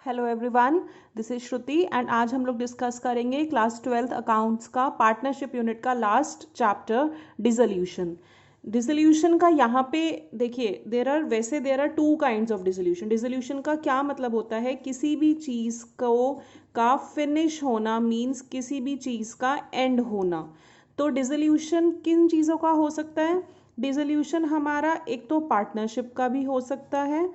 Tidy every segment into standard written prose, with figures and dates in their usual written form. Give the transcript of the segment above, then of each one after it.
Hello everyone, this is Shruti and आज हम लोग डिस्कस करेंगे क्लास 12th अकाउंट्स का पार्टनरशिप यूनिट का लास्ट चैप्टर डिसोल्यूशन। डिसोल्यूशन का यहाँ पे देखिए there are two kinds of dissolution. Dissolution का क्या मतलब होता है? किसी भी चीज़ को का फिनिश होना मीन्स किसी भी चीज़ का एंड होना। तो डिसोल्यूशन किन चीज़ों का हो सकता है? डिसोल्यूशन हमारा एक तो पार्टनरशिप का भी हो सकता है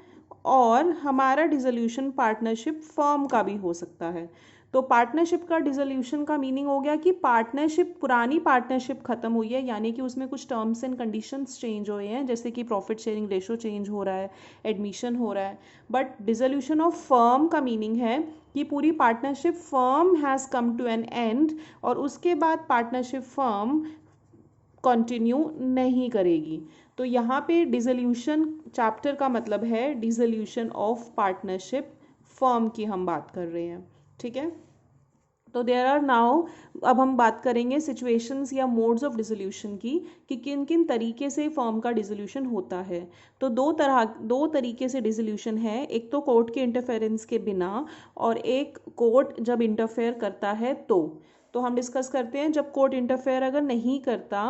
और हमारा डिसोल्यूशन पार्टनरशिप फर्म का भी हो सकता है। तो पार्टनरशिप का डिसोल्यूशन का मीनिंग हो गया कि पार्टनरशिप, पुरानी पार्टनरशिप खत्म हुई है, यानी कि उसमें कुछ टर्म्स एंड कंडीशंस चेंज हुए हैं, जैसे कि प्रॉफिट शेयरिंग रेशो चेंज हो रहा है, एडमिशन हो रहा है। बट डिसोल्यूशन ऑफ फर्म का मीनिंग है कि पूरी partnership firm has come to an end और उसके बाद पार्टनरशिप फर्म कंटिन्यू नहीं करेगी। तो यहाँ पे डिसोल्यूशन चैप्टर का मतलब है डिसोल्यूशन ऑफ पार्टनरशिप फर्म की हम बात कर रहे हैं, ठीक है। तो देयर आर नाउ, अब हम बात करेंगे सिचुएशंस या मोड्स ऑफ डिसोल्यूशन की कि किन किन तरीके से फर्म का डिसोल्यूशन होता है। तो दो तरीके से डिसोल्यूशन है, एक तो कोर्ट के इंटरफेरेंस के बिना और एक कोर्ट जब इंटरफेयर करता है तो हम डिस्कस करते हैं जब कोर्ट इंटरफेयर अगर नहीं करता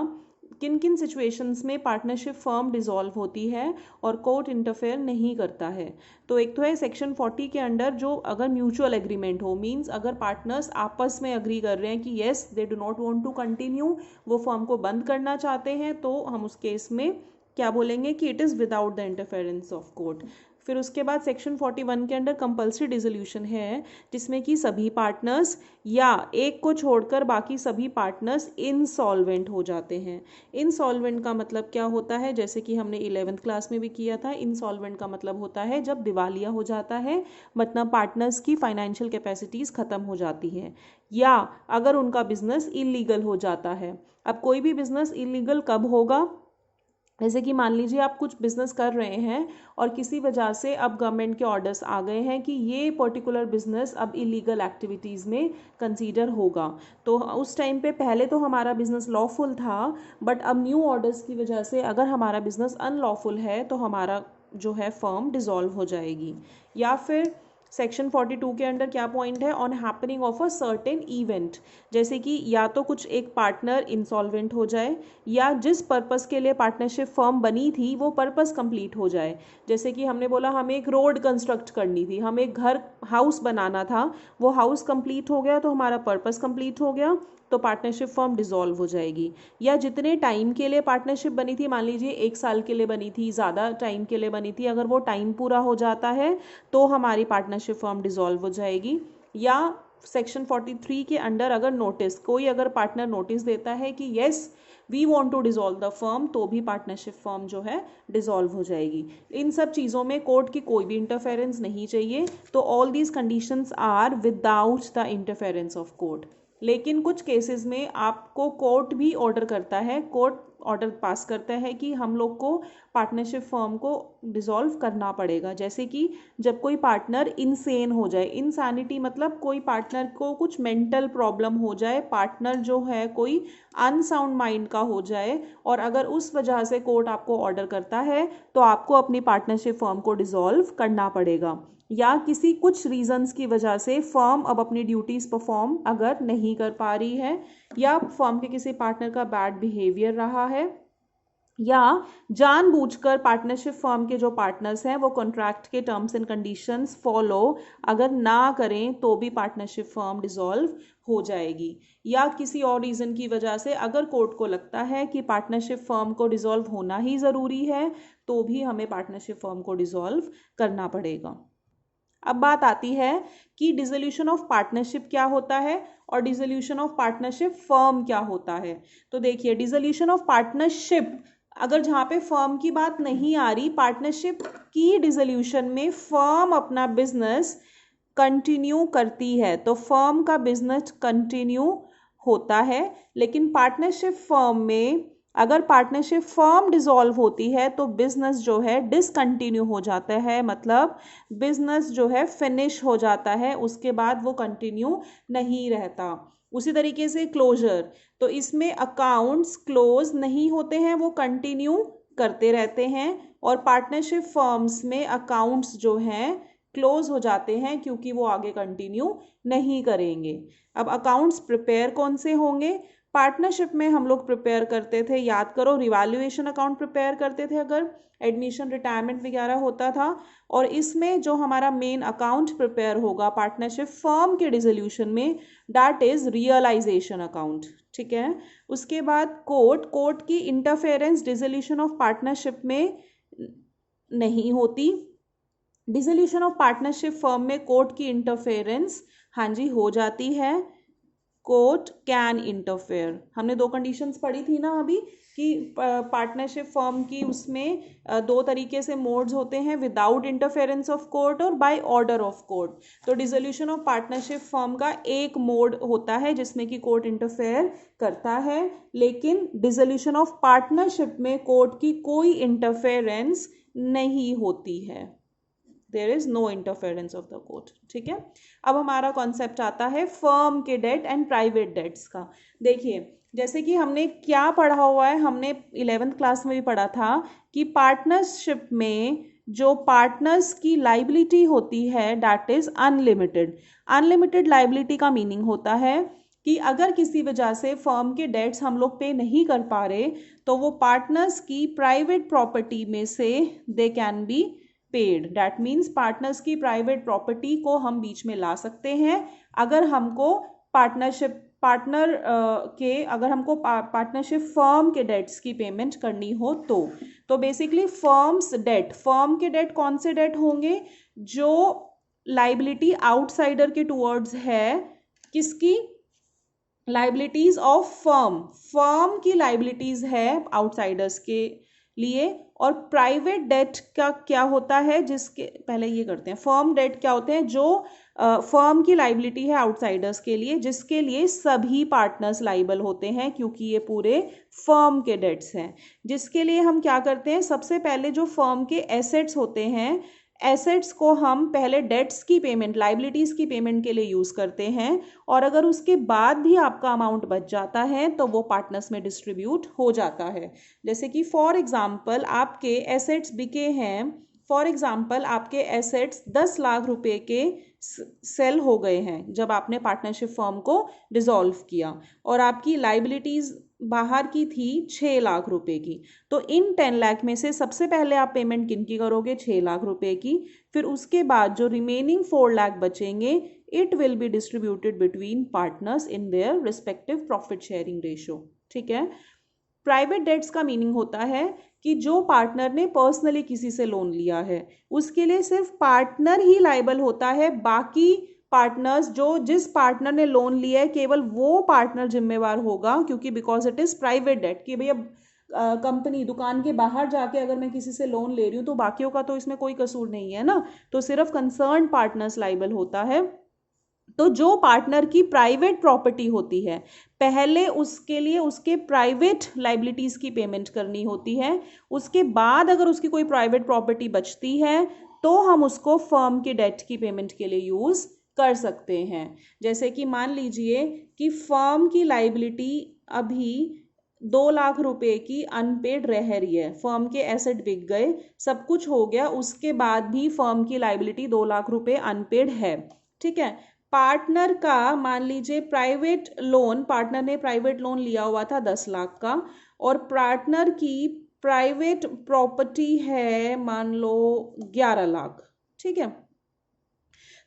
किन किन सिचुएशंस में पार्टनरशिप फर्म डिसॉल्व होती है और कोर्ट इंटरफेयर नहीं करता है। तो एक तो है सेक्शन 40 के अंडर, जो अगर म्यूचुअल एग्रीमेंट हो, मींस अगर पार्टनर्स आपस में अग्री कर रहे हैं कि yes they do not want to continue, वो फर्म को बंद करना चाहते हैं, तो हम उस केस में क्या बोलेंगे कि it is without the interference of court. फिर उसके बाद सेक्शन 41 के अंडर कंपल्सरी डिसोल्यूशन है, जिसमें कि सभी पार्टनर्स या एक को छोड़कर बाकी सभी पार्टनर्स इनसॉल्वेंट हो जाते हैं। इनसॉल्वेंट का मतलब क्या होता है? जैसे कि हमने 11th क्लास में भी किया था, इनसॉल्वेंट का मतलब होता है जब दिवालिया हो जाता है, मतलब पार्टनर्स की फाइनेंशियल कैपेसिटीज़ ख़त्म हो जाती हैं, या अगर उनका बिजनेस इलीगल हो जाता है। अब कोई भी बिजनेस इलीगल कब होगा? जैसे कि मान लीजिए आप कुछ बिजनेस कर रहे हैं और किसी वजह से अब गवर्नमेंट के ऑर्डर्स आ गए हैं कि ये पर्टिकुलर बिजनेस अब इलीगल एक्टिविटीज़ में कंसीडर होगा। तो उस टाइम पे पहले तो हमारा बिजनेस लॉफुल था, बट अब न्यू ऑर्डर्स की वजह से अगर हमारा बिजनेस अनलॉफुल है तो हमारा जो है फर्म डिसॉल्व हो जाएगी। या फिर सेक्शन 42 के अंडर क्या पॉइंट है? On happening of a certain event, जैसे कि या तो कुछ एक पार्टनर इंसॉल्वेंट हो जाए या जिस पर्पस के लिए पार्टनरशिप फर्म बनी थी वो पर्पस कंप्लीट हो जाए। जैसे कि हमने बोला हमें एक रोड कंस्ट्रक्ट करनी थी, हमें एक घर हाउस बनाना था, वो हाउस कंप्लीट हो गया तो हमारा पर्पस कंप्लीट हो गया, तो पार्टनरशिप फर्म डिसॉल्व हो जाएगी। या जितने टाइम के लिए पार्टनरशिप बनी थी, मान लीजिए 1 साल के लिए बनी थी, ज़्यादा टाइम के लिए बनी थी, अगर वो टाइम पूरा हो जाता है तो हमारी पार्टनरशिप फर्म डिसॉल्व हो जाएगी। या सेक्शन 43 के अंडर अगर नोटिस, कोई अगर पार्टनर नोटिस देता है कि yes we want to dissolve the firm, तो भी पार्टनरशिप फर्म जो है डिसॉल्व हो जाएगी। इन सब चीज़ों में कोर्ट की कोई भी इंटरफेरेंस नहीं चाहिए। तो all these conditions are without the interference of court. लेकिन कुछ केसेस में आपको कोर्ट भी ऑर्डर करता है, कोर्ट ऑर्डर पास करता है कि हम लोग को पार्टनरशिप फर्म को डिसॉल्व करना पड़ेगा। जैसे कि जब कोई पार्टनर इनसेन हो जाए, इंसैनिटी मतलब कोई पार्टनर को कुछ मेंटल प्रॉब्लम हो जाए, पार्टनर जो है कोई अनसाउंड माइंड का हो जाए, और अगर उस वजह से कोर्ट आपको ऑर्डर करता है तो आपको अपनी पार्टनरशिप फर्म को डिसॉल्व करना पड़ेगा। या किसी कुछ रीजंस की वजह से फर्म अब अपनी ड्यूटीज़ परफॉर्म अगर नहीं कर पा रही है, या फर्म के किसी पार्टनर का बैड बिहेवियर रहा है, या जानबूझकर पार्टनरशिप फर्म के जो पार्टनर्स हैं वो कॉन्ट्रैक्ट के टर्म्स एंड कंडीशंस फॉलो अगर ना करें तो भी पार्टनरशिप फर्म डिसॉल्व हो जाएगी। या किसी और रीज़न की वजह से अगर कोर्ट को लगता है कि पार्टनरशिप फर्म को डिसॉल्व होना ही ज़रूरी है, तो भी हमें पार्टनरशिप फर्म को डिसॉल्व करना पड़ेगा। अब बात आती है कि डिसोल्यूशन ऑफ पार्टनरशिप क्या होता है और डिसोल्यूशन ऑफ पार्टनरशिप फर्म क्या होता है। तो देखिए, डिसोल्यूशन ऑफ पार्टनरशिप, अगर जहाँ पे फर्म की बात नहीं आ रही, पार्टनरशिप की डिसोल्यूशन में फर्म अपना बिजनेस कंटिन्यू करती है तो फर्म का बिजनेस कंटिन्यू होता है। लेकिन पार्टनरशिप फर्म में अगर पार्टनरशिप फर्म डिसॉल्व होती है तो बिजनेस जो है डिसकंटिन्यू हो जाता है, मतलब बिजनेस जो है फिनिश हो जाता है, उसके बाद वो कंटिन्यू नहीं रहता। उसी तरीके से क्लोजर, तो इसमें अकाउंट्स क्लोज नहीं होते हैं, वो कंटिन्यू करते रहते हैं। और पार्टनरशिप फर्म्स में अकाउंट्स जो हैं क्लोज हो जाते हैं क्योंकि वो आगे कंटिन्यू नहीं करेंगे। अब अकाउंट्स प्रिपेयर कौन से होंगे? पार्टनरशिप में हम लोग प्रिपेयर करते थे, याद करो, रिवैल्यूएशन अकाउंट प्रिपेयर करते थे अगर एडमिशन रिटायरमेंट वगैरह होता था। और इसमें जो हमारा मेन अकाउंट प्रिपेयर होगा पार्टनरशिप फर्म के डिसोल्यूशन में, दैट इज रियलाइजेशन अकाउंट। ठीक है, उसके बाद कोर्ट की इंटरफेरेंस डिसोल्यूशन ऑफ पार्टनरशिप में नहीं होती। डिसोल्यूशन ऑफ पार्टनरशिप फर्म में कोर्ट की इंटरफेरेंस हाँ जी हो जाती है। कोर्ट कैन इंटरफेयर, हमने दो कंडीशंस पढ़ी थी ना अभी कि पार्टनरशिप फर्म की उसमें दो तरीके से मोड्स होते हैं, विदाउट इंटरफेरेंस ऑफ कोर्ट और बाय ऑर्डर ऑफ कोर्ट। तो डिसोल्यूशन ऑफ पार्टनरशिप फर्म का एक मोड होता है जिसमें कि कोर्ट इंटरफेयर करता है, लेकिन डिसोल्यूशन ऑफ पार्टनरशिप में कोर्ट की कोई इंटरफेरेंस नहीं होती है। There is no interference of the court. ठीक है, अब हमारा कॉन्सेप्ट आता है फर्म के डेट एंड प्राइवेट डेट्स का। देखिए, जैसे कि हमने क्या पढ़ा हुआ है, हमने 11th क्लास में भी पढ़ा था कि पार्टनरशिप में जो पार्टनर्स की लाइबिलिटी होती है that is unlimited. Unlimited liability का मीनिंग होता है कि अगर किसी वजह से फर्म के डेट्स हम लोग पे नहीं कर पा रहे तो वो पार्टनर्स की प्राइवेट प्रॉपर्टी में से they can be paid. That means partners की प्राइवेट प्रॉपर्टी को हम बीच में ला सकते हैं अगर हमको पार्टनरशिप फर्म के डेट्स की पेमेंट करनी हो तो बेसिकली फर्म के डेट कौन से डेट होंगे? जो लाइबिलिटी आउटसाइडर के टुवर्ड्स है, किसकी? लाइबिलिटीज ऑफ फर्म की लाइबिलिटीज है आउटसाइडर्स के लिए। और प्राइवेट डेट का क्या होता है? जिसके पहले ये करते हैं, फर्म डेट क्या होते हैं? जो फर्म की लाइबिलिटी है आउटसाइडर्स के लिए, जिसके लिए सभी पार्टनर्स लाइबल होते हैं क्योंकि ये पूरे फर्म के डेट्स हैं। जिसके लिए हम क्या करते हैं, सबसे पहले जो फर्म के एसेट्स होते हैं, एसेट्स को हम पहले डेट्स की पेमेंट, लाइबिलिटीज की पेमेंट के लिए यूज करते हैं, और अगर उसके बाद भी आपका अमाउंट बच जाता है तो वो पार्टनर्स में डिस्ट्रीब्यूट हो जाता है। जैसे कि फॉर एग्जांपल आपके एसेट्स बिके हैं, फॉर एग्जांपल आपके एसेट्स 10 लाख रुपए के सेल हो गए हैं जब आपने पार्टनरशिप फर्म को डिसॉल्व किया, और आपकी लाइबिलिटीज बाहर की थी 6 लाख रुपए की। तो इन 10 लाख में से सबसे पहले आप पेमेंट किन की करोगे? 6 लाख रुपए की। फिर उसके बाद जो रिमेनिंग 4 लाख बचेंगे, it will be distributed between partners in their respective profit sharing ratio. ठीक है, प्राइवेट डेट्स का मीनिंग होता है कि जो पार्टनर ने पर्सनली किसी से लोन लिया है उसके लिए सिर्फ पार्टनर ही लायबल होता है, बाकी पार्टनर्स, जो जिस पार्टनर ने लोन लिया है केवल वो पार्टनर जिम्मेवार होगा, क्योंकि because it is private debt कि भैया कंपनी दुकान के बाहर जाके अगर मैं किसी से लोन ले रही हूँ तो बाकियों का तो इसमें कोई कसूर नहीं है ना, तो सिर्फ कंसर्न पार्टनर्स लायबल होता है। तो जो पार्टनर की प्राइवेट प्रॉपर्टी होती है पहले उसके लिए उसके प्राइवेट लाइबिलिटीज की पेमेंट करनी होती है, उसके बाद अगर उसकी कोई प्राइवेट प्रॉपर्टी बचती है तो हम उसको फर्म के डेट की पेमेंट के लिए यूज कर सकते हैं। जैसे कि मान लीजिए कि फर्म की लाइबिलिटी अभी 2 लाख रुपए की अनपेड रह रही है, फर्म के एसेट बिक गए, सब कुछ हो गया, उसके बाद भी फर्म की लाइबिलिटी 2 लाख रुपए अनपेड है। ठीक है, पार्टनर का मान लीजिए पार्टनर ने प्राइवेट लोन लिया हुआ था 10 लाख का, और पार्टनर की प्राइवेट प्रॉपर्टी है मान लो 11 लाख। ठीक है,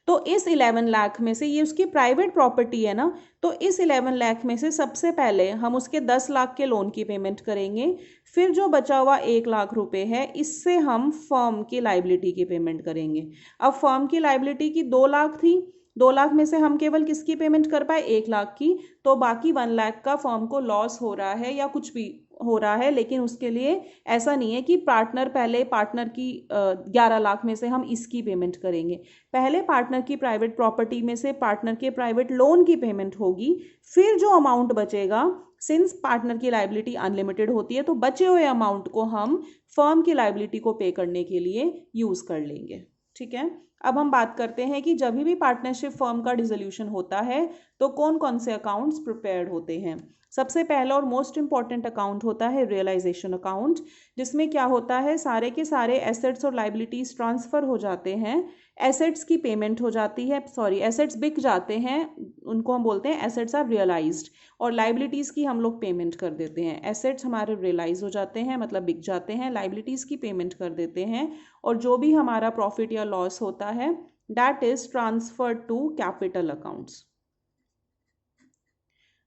तो इस 11 लाख में से, ये उसकी प्राइवेट प्रॉपर्टी है ना, तो इस 11 लाख में से सबसे पहले हम उसके 10 लाख के लोन की पेमेंट करेंगे, फिर जो बचा हुआ 1 लाख रुपए है इससे हम फर्म की लाइबिलिटी की पेमेंट करेंगे। अब फर्म की लाइबिलिटी की 2 लाख थी, 2 लाख में से हम केवल किसकी पेमेंट कर पाए? 1 लाख की, तो बाकी 1 लाख का फर्म को लॉस हो रहा है या कुछ भी हो रहा है, लेकिन उसके लिए ऐसा नहीं है कि पार्टनर की 11 लाख में से हम इसकी पेमेंट करेंगे। पहले पार्टनर की प्राइवेट प्रॉपर्टी में से पार्टनर के प्राइवेट लोन की पेमेंट होगी, फिर जो अमाउंट बचेगा, सिंस पार्टनर की लाइबिलिटी अनलिमिटेड होती है तो बचे हुए अमाउंट को हम फर्म की लाइबिलिटी को पे करने के लिए यूज कर लेंगे। ठीक है, अब हम बात करते हैं कि जब भी पार्टनरशिप फर्म का डिसोल्यूशन होता है तो कौन कौन से अकाउंट्स प्रिपेयर्ड होते हैं। सबसे पहला और मोस्ट इंपॉर्टेंट अकाउंट होता है रियलाइजेशन अकाउंट, जिसमें क्या होता है, सारे के सारे एसेट्स और लाइबिलिटीज ट्रांसफर हो जाते हैं एसेट्स की पेमेंट हो जाती है, सॉरी एसेट्स बिक जाते हैं, उनको हम बोलते हैं एसेट्स आर रियलाइज्ड, और लाइबिलिटीज़ की हम लोग पेमेंट कर देते हैं। एसेट्स हमारे रियलाइज हो जाते हैं मतलब बिक जाते हैं, लाइबिलिटीज़ की पेमेंट कर देते हैं, और जो भी हमारा प्रॉफिट या लॉस होता है that is transferred to capital accounts.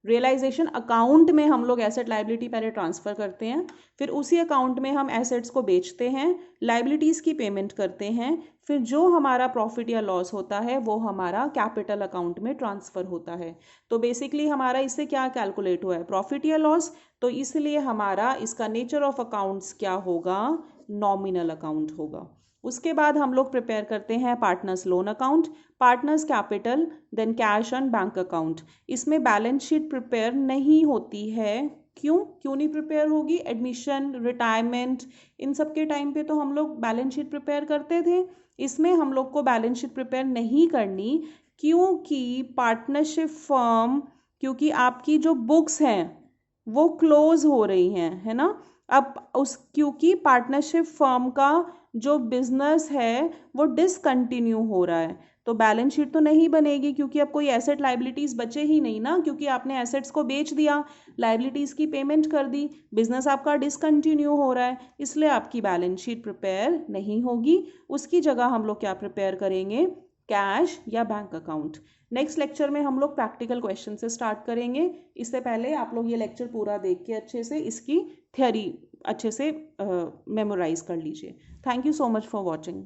Realisation account में हम लोग एसेट लाइबिलिटी पहले ट्रांसफ़र करते हैं, फिर उसी अकाउंट में हम एसेट्स को बेचते हैं, लाइबिलिटीज़ की पेमेंट करते हैं, फिर जो हमारा प्रॉफिट या लॉस होता है वो हमारा कैपिटल अकाउंट में ट्रांसफ़र होता है। तो बेसिकली हमारा इससे क्या कैलकुलेट हुआ है, प्रॉफिट या लॉस, तो इसलिए हमारा इसका नेचर ऑफ अकाउंट्स क्या होगा, नॉमिनल अकाउंट होगा। उसके बाद हम लोग प्रिपेयर करते हैं partners loan account, partners capital, then cash and bank account. इसमें बैलेंस शीट प्रिपेयर नहीं होती है, क्यों नहीं प्रिपेयर होगी, एडमिशन, रिटायरमेंट, इन सब के टाइम पे तो हम लोग बैलेंस शीट प्रिपेयर करते थे, इसमें हम लोग को बैलेंस शीट प्रिपेयर नहीं करनी, क्योंकि पार्टनरशिप फर्म, क्योंकि आपकी जो बुक्स हैं वो क्लोज हो रही हैं, है ना। अब क्योंकि पार्टनरशिप फर्म का जो बिजनेस है वो डिसकंटिन्यू हो रहा है, तो बैलेंस शीट तो नहीं बनेगी, क्योंकि अब कोई एसेट लाइबिलिटीज़ बचे ही नहीं ना, क्योंकि आपने एसेट्स को बेच दिया, लाइबिलिटीज़ की पेमेंट कर दी, बिजनेस आपका डिसकंटिन्यू हो रहा है, इसलिए आपकी बैलेंस शीट प्रिपेयर नहीं होगी। उसकी जगह हम लोग क्या प्रिपेयर करेंगे, कैश या बैंक अकाउंट। नेक्स्ट लेक्चर में हम लोग प्रैक्टिकल क्वेश्चन से स्टार्ट करेंगे। इससे पहले आप लोग ये लेक्चर पूरा देख के अच्छे से इसकी थ्योरी अच्छे से मेमोराइज कर लीजिए। Thank you so much for watching.